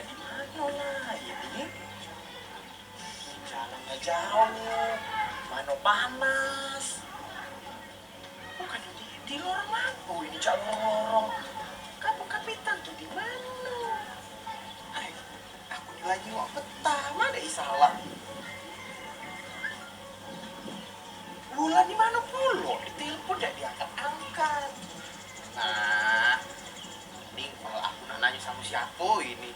di mana lah ini? Jalan nggak jauh, mana panas. Bukan di lorong lampu ini jalan lorong. Kampung Kapitan tuh di mana? Hai, aku ini lagi mau peta, mana salah? Bulan di mana pula? Ditelepon tidak diangkat-angkat. Nah, ini kalau aku nak nanya sama siapa ini?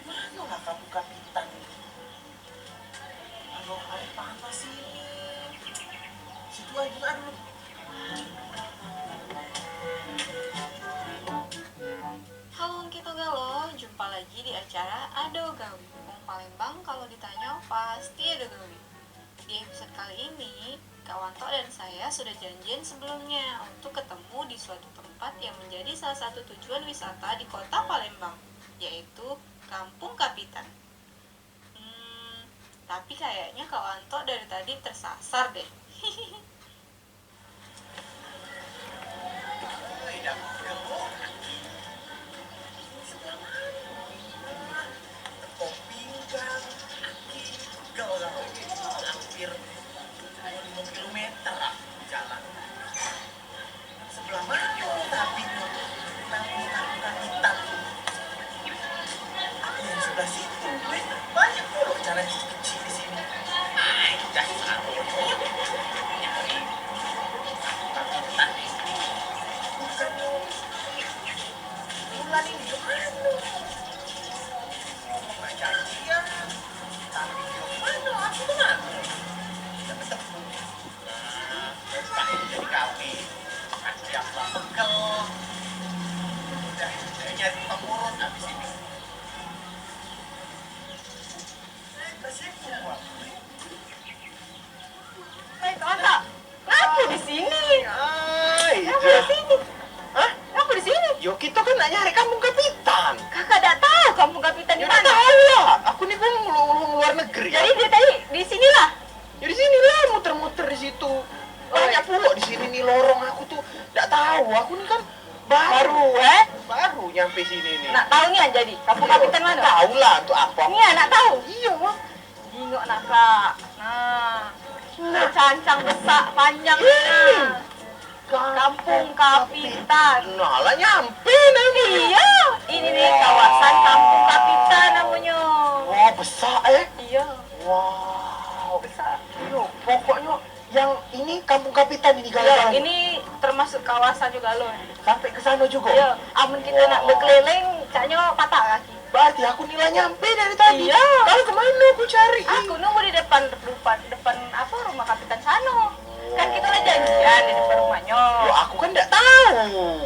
Mana lah kamu Kapitan? Halo, hari panas ini. Situ aja dulu. Halo Kita Galo, jumpa lagi di acara Ado Gawi. Wong Palembang kalau ditanya pasti ada gawi. Di episode kali ini, Kak Wanto dan saya sudah janjian sebelumnya untuk ketemu di suatu tempat yang menjadi salah satu tujuan wisata di kota Palembang, yaitu Kampung Kapitan. Tapi kayaknya Kak Wanto dari tadi tersasar deh. Hampir 5 kilometer jalan. Sebelah mana tapi Kampung Kapitan. Aku yang sebelah situ, banyak pula jalan kecil di sini. Dah saruh. Nyari Kapitan ini. Bukan bulan ini kemana? Nggak janjian. Tapi kemana? Aku kemana? Kita ketemu. Tak ini jadi kami. Aku yang pegel. Udah nyari pemurut habis ini. Hai Kak, aku di sini. Hai, Aku di sini. Hah? Aku di sini. Yo kita kan nak nyari Kampung Kapitan. Kakak tidak tahu Kampung Kapitan di Ya mana. tahu lah. Aku nih pun luar negeri. Jadi dia tadi di sinilah. Ya di sini lah muter-muter di situ. Banyak pula di sini nih lorong aku tuh tidak tahu. Aku nih kan baru nyampe sini nih. Nak tahu nih jadi Kampung Kapitan mana? Tahu lah untuk apa. Ini anak tahu. Iya mah. Tengok nak Kak. Nah, cancang besar panjang. Nah. Kampung Kapitan. Nah lah nyampe nih. Iya, ini nih kawasan Kampung Kapitan namanya. Wah besar Iya, Wow. besar. Yo, pokoknya yang ini Kampung Kapitan ini Iya, galau. ini termasuk kawasan juga loh. Sampai ke sana juga. Iya, amun kita nak berkeliling, caknya patah kaki. Berarti aku nilai nyampe dari tadi. Iya. Kalau kemana aku cari? Aku nunggu di depan apa rumah Kapitan Sano. Kan kita udah janjian di depan rumahnya. Yo, aku kan nggak tahu.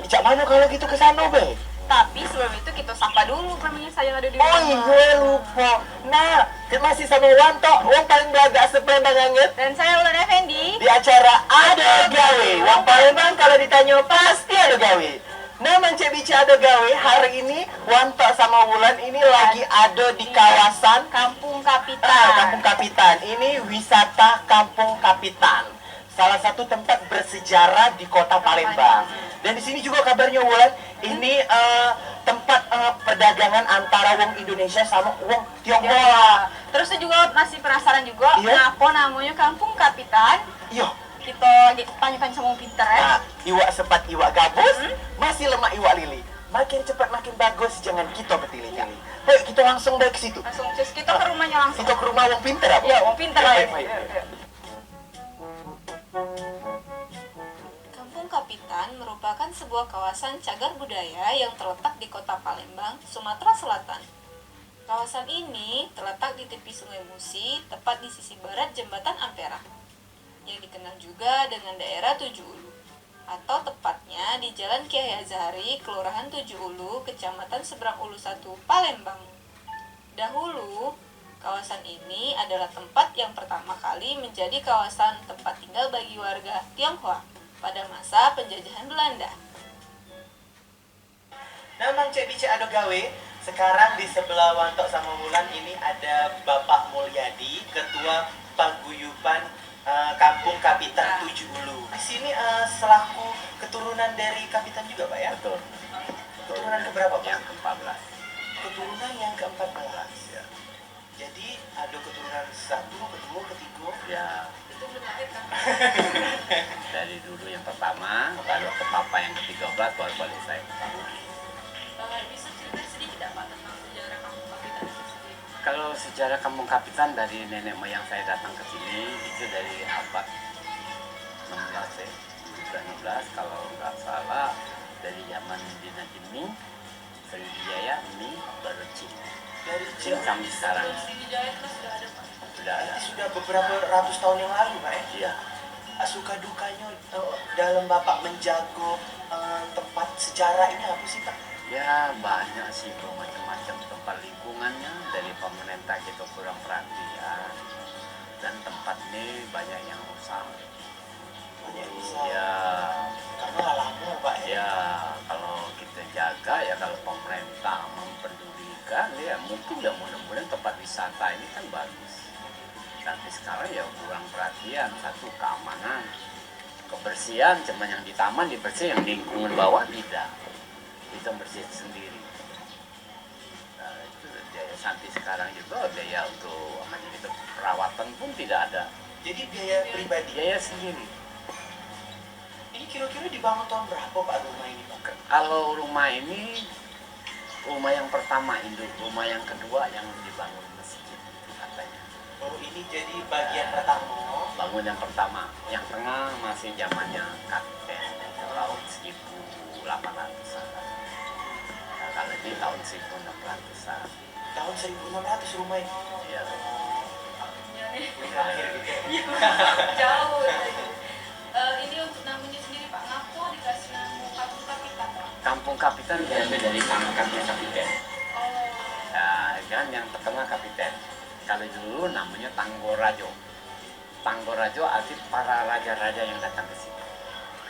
Cak mana kalau gitu ke sana, Be? Tapi sebelum itu kita sapa dulu pemirsa yang ada di Oh rumah. iya lupa. Nah, kita masih sama Wanto, wong paling belaga sepelembang banget. Dan saya Ulan Effendi. Di acara Ada Gawe. Wong Palembang kalau ditanya pasti ada gawe. Nah, Mancik Bici Ada Gawe, hari ini Wanto sama Wulan ini lagi ada di kawasan Kampung Kapitan. Kampung Kapitan. Ini wisata Kampung Kapitan. Salah satu tempat bersejarah di kota Palembang. Dan di sini juga kabarnya Wulan, ini tempat perdagangan antara wong Indonesia sama wong Tionghoa. Ya. Terus saya juga masih penasaran juga, Iya. kenapa namanya Kampung Kapitan? Iya. Kita tanya-tanya sama orang pintar ya. Nah, iwak sepat iwak gabus, masih lemak iwak lili. Makin cepat makin bagus, jangan kita bertili-tili. Ayo kita langsung dari ke situ. Langsung cus kita ke rumahnya langsung. Kita ke rumah wong pinter apa? Iya, orang pintar lah. Ayo, ayo, ayo. Kampung Kapitan merupakan sebuah kawasan cagar budaya yang terletak di kota Palembang, Sumatera Selatan. Kawasan ini terletak di tepi Sungai Musi, tepat di sisi barat Jembatan Ampera, yang dikenal juga dengan daerah Tujuh Ulu, atau tepatnya di Jalan Kiai Azhari, Kelurahan Tujuh Ulu, Kecamatan Seberang Ulu 1, Palembang. Dahulu, kawasan ini adalah tempat yang pertama kali menjadi kawasan tempat tinggal bagi warga Tionghoa pada masa penjajahan Belanda. Nah, Mancik Bici Ada Gawe, sekarang di sebelah Wanto sama Wulan ini ada Bapak Mulyadi, Ketua Paguyuban Kampung Kapitan Tujuh Ulu. Di sini selaku keturunan dari Kapitan juga, Pak ya? Betul. keturunan keberapa Pak? Yang ke-14. Keturunan yang ke-14. Ya. Jadi ada keturunan satu, kedua, ketiga. Ya, Itu belum lahir kan? dari dulu yang pertama, lalu ke papa yang ke-13, baru balik saya ke papa. Bisa cerita sedikit tidak Pak tentang sejarah kampung Kapitan itu sendiri? Kalau sejarah kampung Kapitan dari nenek moyang saya datang ke sini itu dari abad 16 ya, 16 kalau nggak salah dari zaman Dinasti Ming, Sriwijaya, Ming, baru Qing. Dari Qing sampai sekarang Sriwijaya itu sudah ada Pak. sudah ada. Berarti sudah beberapa ratus tahun yang lalu Pak ya? Iya. Suka dukanya dalam Bapak menjaga tempat sejarah ini apa sih Pak? Ya banyak sih macam-macam tempat lingkungannya dari pemerintah kita kurang perhatian dan tempat ini banyak yang rusak. Banyak bisa. Ya, Karena lama Pak ya. ya kalau kita jaga ya kalau pemerintah mempedulikan ya mungkin ya mudah-mudahan tempat wisata ini kan bagus. Tapi sekarang ya kurang perhatian, satu keamanan, kebersihan, cuma yang di taman dibersihin, yang lingkungan bawah tidak. Kita bersih sendiri. Nah, itu biaya sampai sekarang juga biaya untuk itu perawatan pun tidak ada. Jadi biaya pribadi. Biaya sendiri. Ini kira-kira dibangun tahun berapa Pak rumah ini Pak? Kalau rumah ini rumah yang pertama induk, rumah yang kedua yang dibangun masjid katanya. Oh ini jadi bagian pertama. Bangun yang pertama, yang tengah masih zamannya kakek tahun 1800-an. Nah, kalau ini tahun 1600-an. Tahun 1600 rumah ini. Ya. Belum lahir gitu ya. Jauh. Ini untuk namanya sendiri Pak, ngaku dikasih nama Kampung Kapitan Pak. Kampung Kapitan diambil dari pangkatnya kapiten. Oh. Nah, kan yang terkenal kapiten. Kalau dulu namanya Tanggorajo. Tanggorajo arti para raja-raja yang datang ke sini.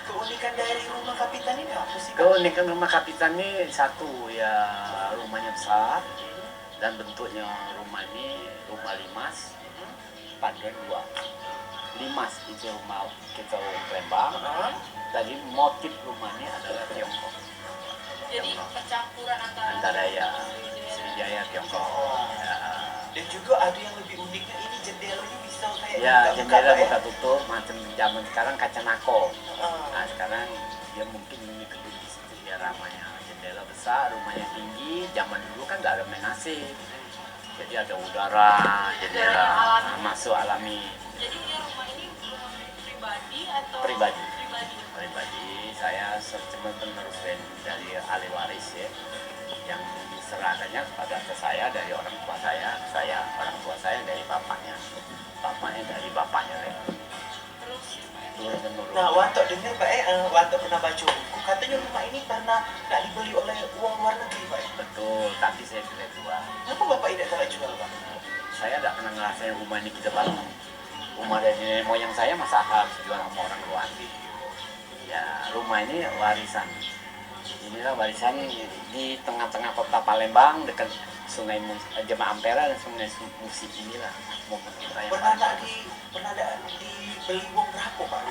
Keunikan dari rumah kapitan ini apa sih Pak? Keunikan rumah kapitan ini satu ya rumahnya besar dan bentuknya rumah ini rumah limas paduan dua. Limas itu rumah kita orang Palembang. Tadi motif rumahnya adalah Tiongkok. Jadi percampuran Antara ya Sriwijaya Tiongkok. Ya. Dan juga ada yang lebih uniknya ini jendelanya bisa kayak Ya, buka-buka, jendela Pak, ya? buka tutup macam zaman sekarang kaca nako. Ah. Nah, sekarang dia mungkin mengikuti di situ dia ramanya. Jendela besar, rumahnya tinggi. Zaman dulu kan nggak ada main AC. Jadi ada udara, jendela masuk alami. Jadi ini rumah ini rumah pribadi atau Pribadi. Pribadi. Saya cuma penerus dari ahli waris ya, yang diserahkannya kepada ke saya dari orang tua saya orang tua saya dari bapaknya dari bapaknya ya. Terus Turun temurun. Nah, Wanto dengar Pak Wanto pernah baca buku katanya rumah ini pernah nggak dibeli oleh uang luar negeri Pak. Betul, tapi saya tidak jual. Kenapa Bapak tidak telah jual Pak? Saya tidak pernah ngerasain rumah ini kita bangun. Rumah dari nenek moyang saya masa harus jual sama orang luar negeri. Ya, rumah ini warisan. Inilah warisan di tengah-tengah kota Palembang dekat Sungai Jemaah Ampera dan Sungai Musi inilah momen kita yang Pernah ada dibeli uang berapa Pak?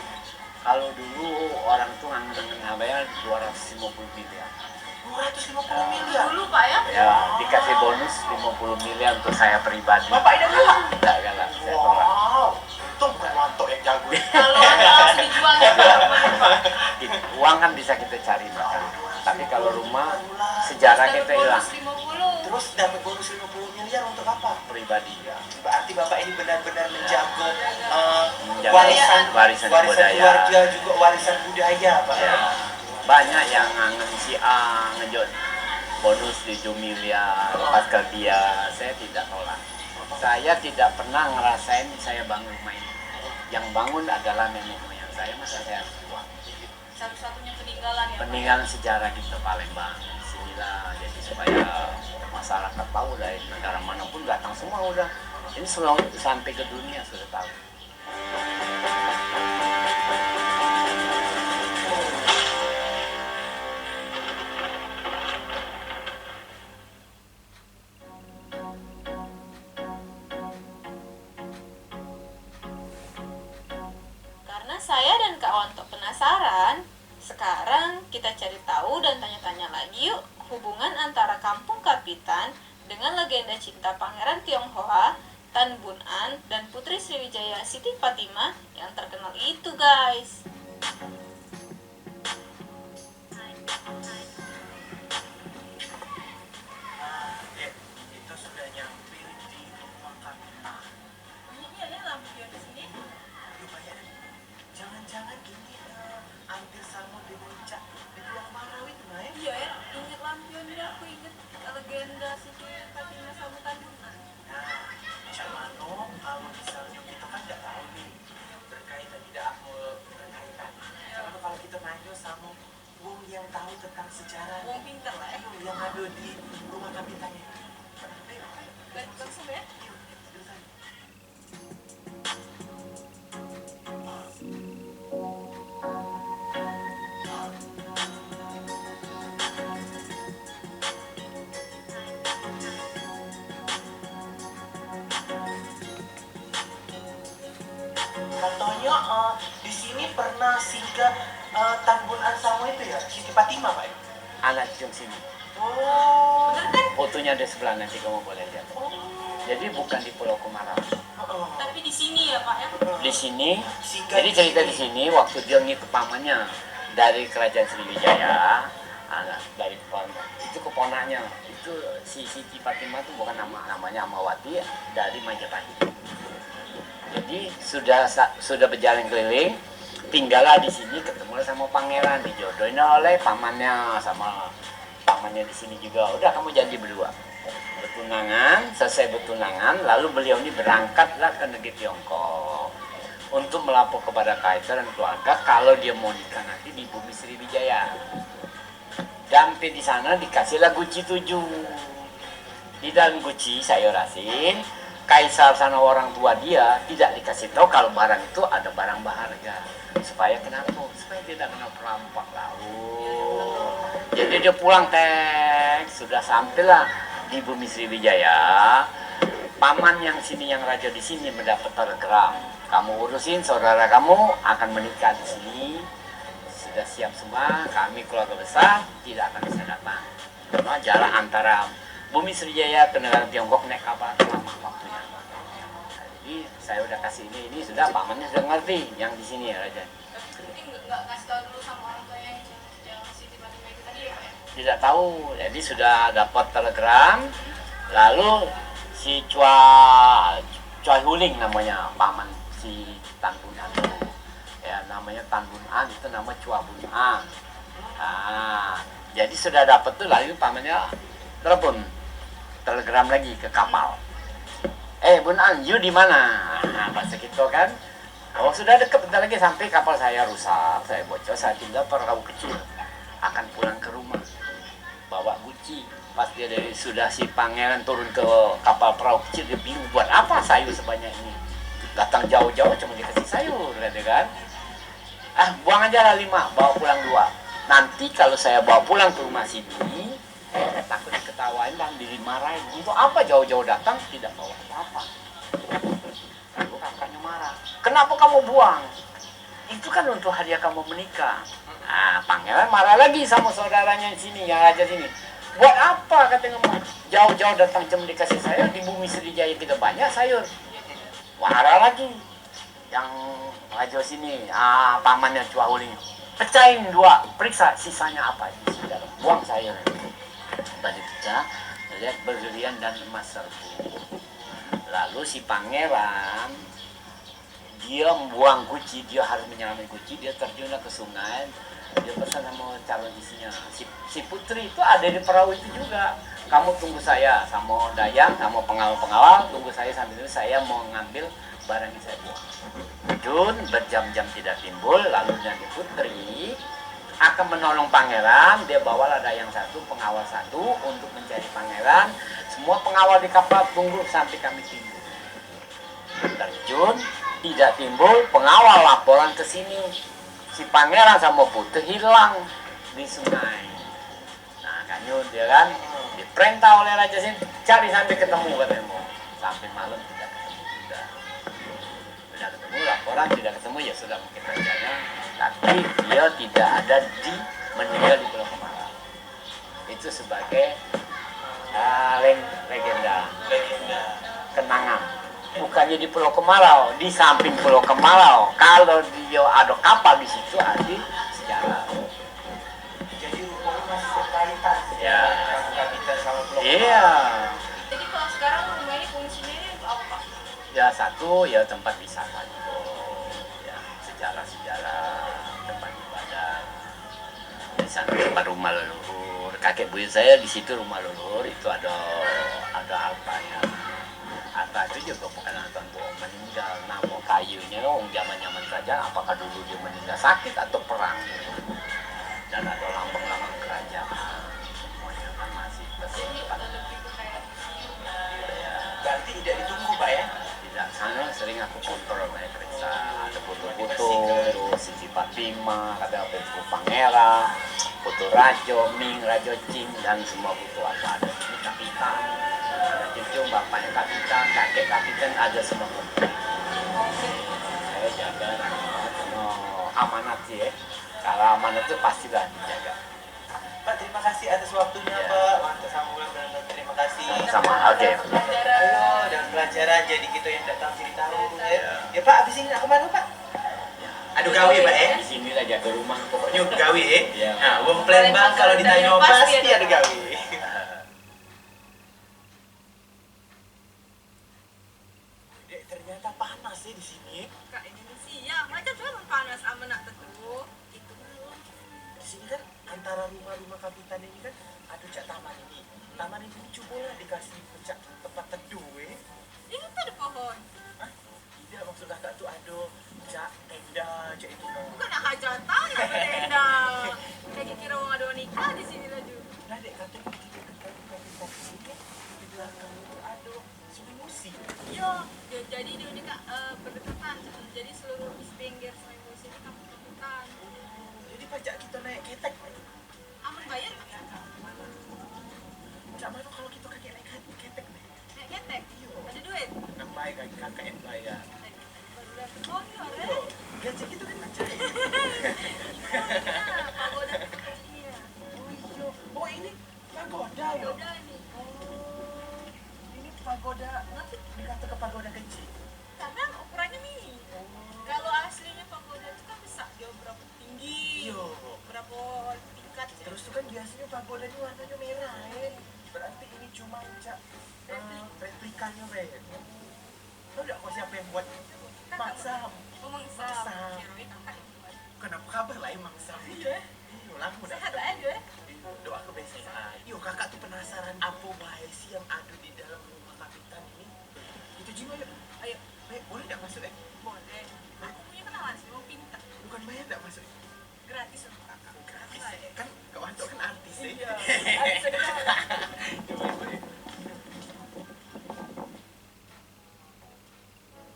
kalau dulu orang tuh nggak bayar 250 miliar. 250 miliar. dulu Pak ya? Ya, dikasih bonus 50 miliar untuk saya pribadi. Bapak tidak galak? Tidak galak, saya tolak. Wow, itu bukan Wanto yang jago. Kalau harus dijual gitu rumahnya Pak. Uang kan bisa kita cari, Mbak. Tapi kalau rumah, sejarah kita hilang. Bonus 50. Terus dapat bonus 50 miliar untuk apa? Pribadi ya. Berarti Bapak ini benar-benar menjaga Menjaga warisan budaya. keluarga juga warisan budaya Pak. Ya. Banyak yang ngangen si A, ngejot bonus 7 miliar, pas ke dia, saya tidak tolak. Saya tidak pernah ngerasain saya bangun rumah ini. Yang bangun adalah nenek moyang saya, masa saya harus jual. Satu-satunya peninggalan ya Pak. Peninggalan sejarah kita Palembang. Disinilah, jadi supaya masyarakat tahu dari negara manapun datang semua udah. Ini selalu sampai ke dunia sudah tahu. Karena saya dan Kak Wanto penasaran, sekarang kita cari tahu dan tanya-tanya lagi yuk. hubungan antara Kampung Kapitan dengan legenda cinta Pangeran Tionghoa, Tan Bun An, dan Putri Sriwijaya Siti Fatimah yang terkenal itu, guys. Itu sudah nyampe di rumah kapitan. Ini ada lampion di sini. Yuk bayarin. Jangan-jangan ini hampir sama dengan Cak di Pulau Marau itu, Nay. Iya ya, inget lampionnya, aku inget legenda Siti Fatimah sama Tan Bun An. Nah, Camano, kalau misalnya kita kan nggak tahu nih berkaitan tidak berkaitan. Tapi kalau kita nanya sama wong yang tahu tentang sejarah, Wong pinter lah ya. yang ada di rumah kapitannya. Langsung ya. Katanya di sini pernah singgah Tan Bun An sama itu ya, Siti Fatimah, Pak. Anak cium sini. Oh. Bener kan? Fotonya ada sebelah, nanti kamu boleh lihat. Jadi bukan di Pulau Kemarau. Tapi di sini ya, Pak ya. Di sini, Singgah jadi cerita di sini waktu dia ngikut pamannya dari kerajaan Sriwijaya, dari itu keponaknya. Itu si Siti Fatimah itu bukan namanya Amawati, dari Majapahit. Jadi sudah berjalan keliling, tinggallah di sini, ketemu sama pangeran, dijodohin oleh pamannya sama pamannya di sini juga. Udah, kamu jadi berdua bertunangan. Selesai bertunangan, lalu beliau ini berangkatlah ke negeri Tiongkok untuk melapor kepada kaisar dan keluarga kalau dia mau nikah nanti di bumi Sriwijaya. Sampai di sana dikasihlah guci 7. Di dalam guci sayur asin, kaisar sana orang tua dia tidak dikasih tahu kalau barang itu ada barang berharga. Supaya kenapa? Supaya dia tidak kena perampok lalu. Jadi dia pulang sudah sampailah di bumi Sriwijaya. Paman yang sini, yang raja di sini mendapat telegram. Kamu urusin saudara kamu akan menikah di sini. Sudah siap semua, kami keluarga besar tidak akan bisa datang. Karena jarak antara bumi Sriwijaya ke negara Tiongkok naik kapal lama waktunya. Jadi saya udah kasih ini sudah pamannya sudah ngerti yang di sini ya raja. Berarti nggak ngasih tahu dulu sama orang tua yang Siti Fatimah itu tadi ya, Pak ya? Tidak tahu, jadi sudah dapat telegram. Lalu si Chua Huling namanya paman si Tan Bun An. Ya namanya Tan Bun An, itu nama Chua Bun An. Nah, jadi sudah dapat tuh, lalu pamannya telepon telegram lagi ke kapal. Bun An, you di mana? Nah, bahasa gitu kan. Oh, sudah dekat, bentar lagi sampai kapal saya rusak, saya bocor, saya tinggal perahu kecil. Akan pulang ke rumah. Bawa guci. Pas dia sudah si pangeran turun ke kapal perahu kecil, dia bingung buat apa sayur sebanyak ini. Datang jauh-jauh cuma dikasih sayur, kan? Buang aja lah 5, bawa pulang 2. Nanti kalau saya bawa pulang ke rumah sini, takut diketawain dan dimarahin. Untuk apa jauh-jauh datang tidak bawa apa-apa? Lalu kakaknya marah. Kenapa kamu buang? Itu kan untuk hadiah kamu menikah. Pangeran marah lagi sama saudaranya di sini, yang raja sini. Buat apa katanya kamu jauh-jauh datang cuma dikasih sayur, di bumi Sriwijaya tidak banyak sayur. Marah lagi. Yang raja sini, pamannya Chua Huling. Pecahin 2, periksa sisanya apa di dalam. Buang sayur. Balik pecah, lihat berlian dan emas serbu. Lalu si pangeran dia membuang guci, dia harus menyelami guci, dia terjun ke sungai, dia pesan sama calon istrinya. Si putri itu ada di perahu itu juga. Kamu tunggu saya sama Dayang, sama pengawal-pengawal, tunggu saya sambil itu saya mau ngambil barang yang saya buang. Jun berjam-jam tidak timbul, lalu nanti putri akan menolong pangeran. Dia bawalah Dayang 1, pengawal 1 untuk mencari pangeran. Semua pengawal di kapal tunggu sampai kami timbul. Terjun tidak timbul, pengawal laporan ke sini. Si pangeran sama putri hilang di sungai. Nah, kanyut dia kan diperintah oleh raja sini cari sampai ketemu katanya. Sampai malam tidak ketemu juga. Sudah ketemu, laporan tidak ketemu, ya sudah mungkin rajanya. Tapi dia tidak ada meninggal di Pulau Kemarau. Itu itu sebagai legenda kenangan. Bukannya di Pulau Kemalau, di samping Pulau Kemalau. Kalau dia ada kapal di situ, ada sejarah. Jadi rumahnya masih berkaitan Ya. kapitan sama Pulau Iya. Jadi kalau sekarang rumah ini fungsinya ini untuk apa, Pak? Ya satu ya tempat wisata gitu. Ya sejarah-sejarah tempat ibadah. Di sana tempat rumah leluhur. Kakek buyut saya di situ rumah leluhur itu ada hartanya. Harta itu juga bukan harta untuk meninggal. Nama kayunya zaman saja apakah dulu dia meninggal sakit atau perang. Dan ada lambang-lambang kerajaan. Semuanya kan masih tersimpan. Lebih ke kayak Ya, Berarti tidak ditunggu, Pak ya? tidak, sana sering aku kontrol banyak periksa. Ada foto-foto, Siti Fatimah, ada foto Pangeran, foto Rajo, Ming, Rajo Cing, dan semua foto apa ada. Ini kapitan, ada cucu, bapaknya kapitan, kakek kapitan, ada semua foto. Saya jaga semua amanat sih ya. Kalau amanat itu pastilah dijaga. Pak, terima kasih atas waktunya, Ya. Pak. Mantap sambulan, benar-benar terima kasih. Sama, oke. Ayo, dan pelajaran jadi kita yang datang sini tahu. Ya, Pak, abis ini aku mana, Pak? Aduh, gawe, Pak, ya? Di sinilah jaga rumah pokoknya. Yuk, gawe, ya? Iya. Nah, wong Palembang kalau ditanya pasti ada gawe. Dek, ternyata panas ya di sini. Kak Indonesia, macam memang panas amanat tentu. Itu Di sini kan antara rumah-rumah kapitan ini kan ada cak taman ini. Taman ini coba dikasih cak tempat teduh, ya. ini tuh ada pohon. Hah? Tidak, maksud kakak tuh ada cak tenda, cak itu. Bukan nak hajatan, nak tenda. Kayak kira orang ada nikah di sini lah juga. Nah, dek, katanya di dekat kapitan sini di belakang itu ada sungai Musi. Iya, jadi dia dekat berdekatan. Jadi seluruh di pinggir Sungai Musi itu kampung-kampungan. Jadi pajak kita naik ketek, Pak. Aman bayar nggak? Cak mana kalau kita kakek naik ketek, nih? Naik ketek? Ada duit? Nak bayar kakak yang bayar. Baru dapat. Oh iya, Iya, gaji kita kan macam ini. pagoda kecil. Oh iya, oh ini pagoda ya? Pagoda nih. Oh, ini pagoda, nanti dikata ke pagoda kecil. Karena ukurannya mini. Kalau aslinya pagoda itu kan besar, dia berapa tinggi, Iya. berapa tingkat. Ya. Terus tuh kan biasanya pagoda ini warnanya merah, ya. Berarti ini cuma cak replikanya, Ren. Tahu nggak kok siapa yang buat? Maksam. Oh, Mangsam. Mangsam. Kirain kakak yang buat. Kenapa kabar lah Mangsam? Iya. Iya, laku dah. Sehat lah ya, Doa kebersihan. Yo, kakak tuh penasaran apa bahaya sih yang ada di dalam rumah kapitan ini? Itu Jimo, yuk. Ayo, Boleh nggak masuk, boleh. Aku punya kenalan sih, mau pintar. Bukan bayar nggak masuk? Gratis untuk kakak. Gratis. Boleh. Kan Kak Wanto kan artis ya. Iya. Habis ada kenalan. Boleh.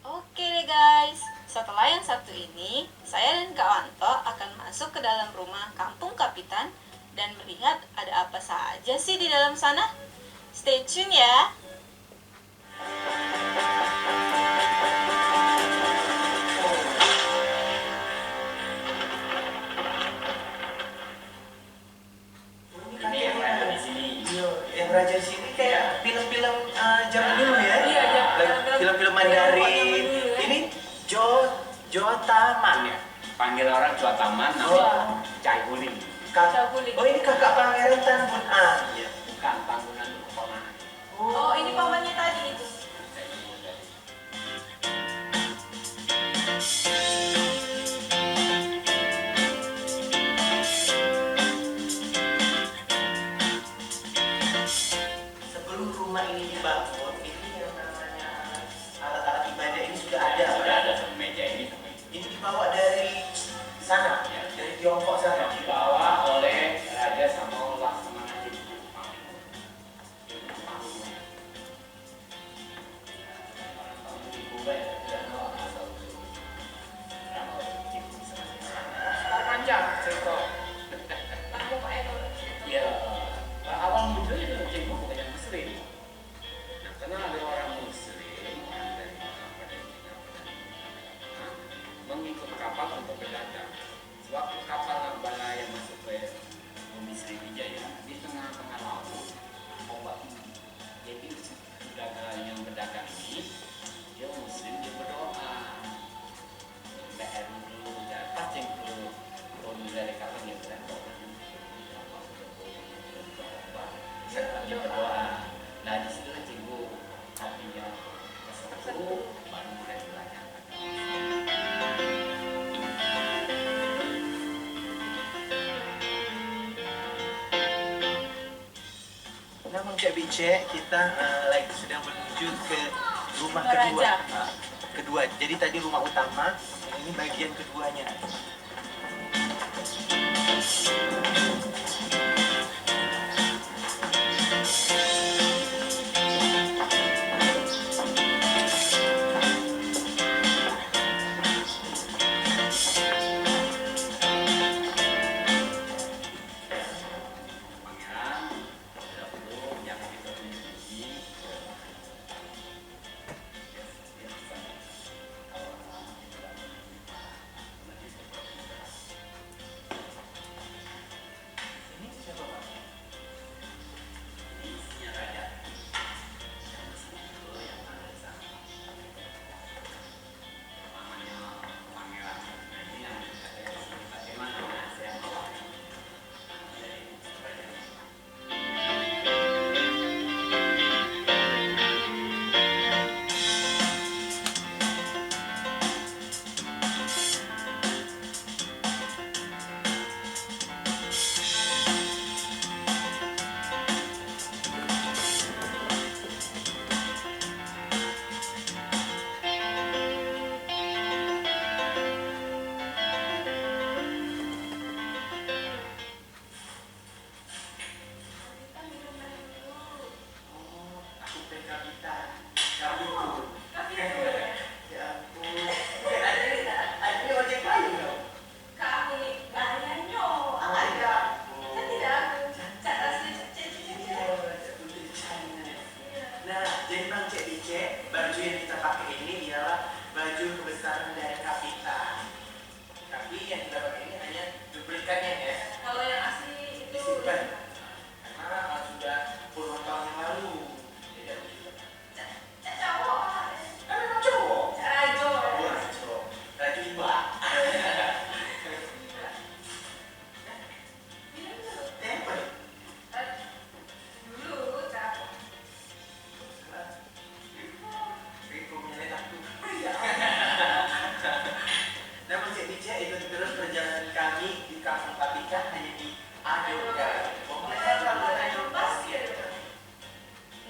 Oke deh guys, setelah yang satu ini, saya dan Kak Wanto akan masuk ke dalam rumah kampung Kapitan dan melihat ada apa saja sih di dalam sana. Stay tune ya. Ini kakeknya di sini. Iya, yang raja di sini kayak film-film zaman dulu ya. Iya, iya. Film-film Mandarin. Ini Jotaman ya. Panggil orang Cua Taman, Oh. nama Cai Guling. Caguling. Oh, ini kakak Pangeran Tan Bun An. Ya. Bukan bangunan keponakan. Oh, ini pamannya tadi itu. Sebelum rumah ini dibangun, ini yang namanya alat-alat ibadah ini sudah ada. Sudah ada meja ini. Ini dibawa dari sana, dari Tiongkok sana. Dibawa oleh Raja sama Laksamana di Jepang. Bice, kita lagi sedang menuju ke rumah kedua. Raja. Kedua. Jadi tadi rumah utama, ini bagian keduanya.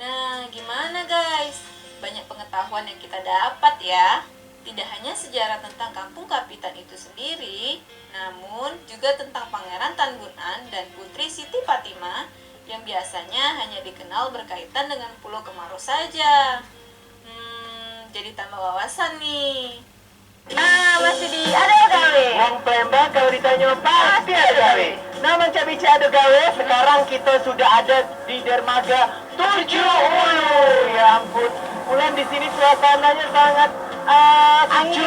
Nah, gimana guys? Banyak pengetahuan yang kita dapat ya. Tidak hanya sejarah tentang Kampung Kapitan itu sendiri, namun juga tentang Pangeran Tan Bun An dan Putri Siti Fatimah yang biasanya hanya dikenal berkaitan dengan Pulau Kemarau saja. Jadi tambah wawasan nih. Nah, masih di ada gawe. Wong Palembang kalau ditanya pasti ada gawe. Nama Cabice ada gawe. Sekarang kita sudah ada di dermaga 7 Ulu. Ya ampun. Ulan di sini suasananya sangat sejuk.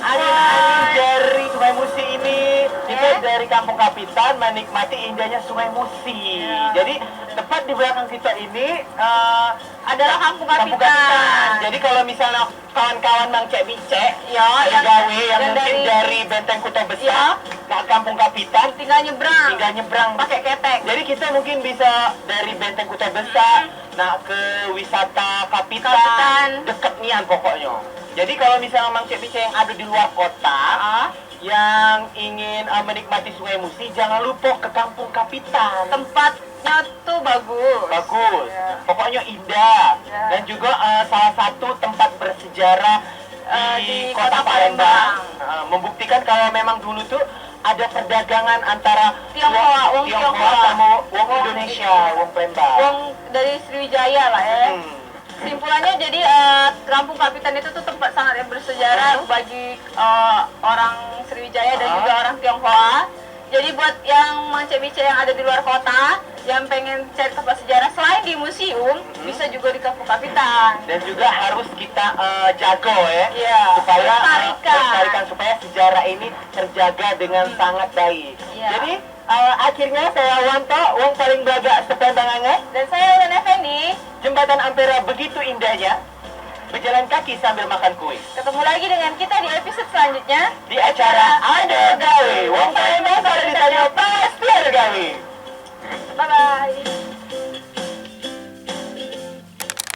Angin dari Sungai Musi ini. Kita dari Kampung Kapitan menikmati indahnya Sungai Musi. Jadi tepat di belakang kita ini Adalah Kampung Kampung Kapitan. Jadi kalau misalnya kawan-kawan Mang Cek Bicek ada gawe yang mungkin dari Benteng Kuta Besar ke Kampung Kapitan tinggal nyebrang. pakai ketek. Jadi kita mungkin bisa dari Benteng Kuta Besar ke wisata Kapitan. Deket nian pokoknya. Jadi kalau misalnya Mang Cek Bicek yang ada di luar kota yang ingin menikmati Sungai Musi, jangan lupa ke Kampung Kapitan. Tempatnya tuh bagus. Bagus, Ya. pokoknya indah. Ya. Dan juga salah satu tempat bersejarah di di kota Kota Palembang. Palembang. Membuktikan kalau memang dulu tuh ada perdagangan antara Wong Tionghoa sama Wong Indonesia, Wong Palembang. Wong dari Sriwijaya lah ya. Simpulannya jadi Kampung Kapitan itu tuh tempat sangat yang bersejarah bagi orang Sriwijaya dan juga orang Tionghoa. Jadi buat yang mance-bice yang ada di luar kota, yang pengen cari tempat sejarah selain di museum, bisa juga di Kampung Kapitan. Dan juga harus kita jaga ya, Iya, supaya lestarikan. supaya sejarah ini terjaga dengan sangat baik. Iya. Jadi akhirnya saya Wanto, wong paling belagak sependang anget. Dan saya Ulan Effendi, Jembatan Ampera begitu indahnya, berjalan kaki sambil makan kue. ketemu lagi dengan kita di episode selanjutnya Di acara Ada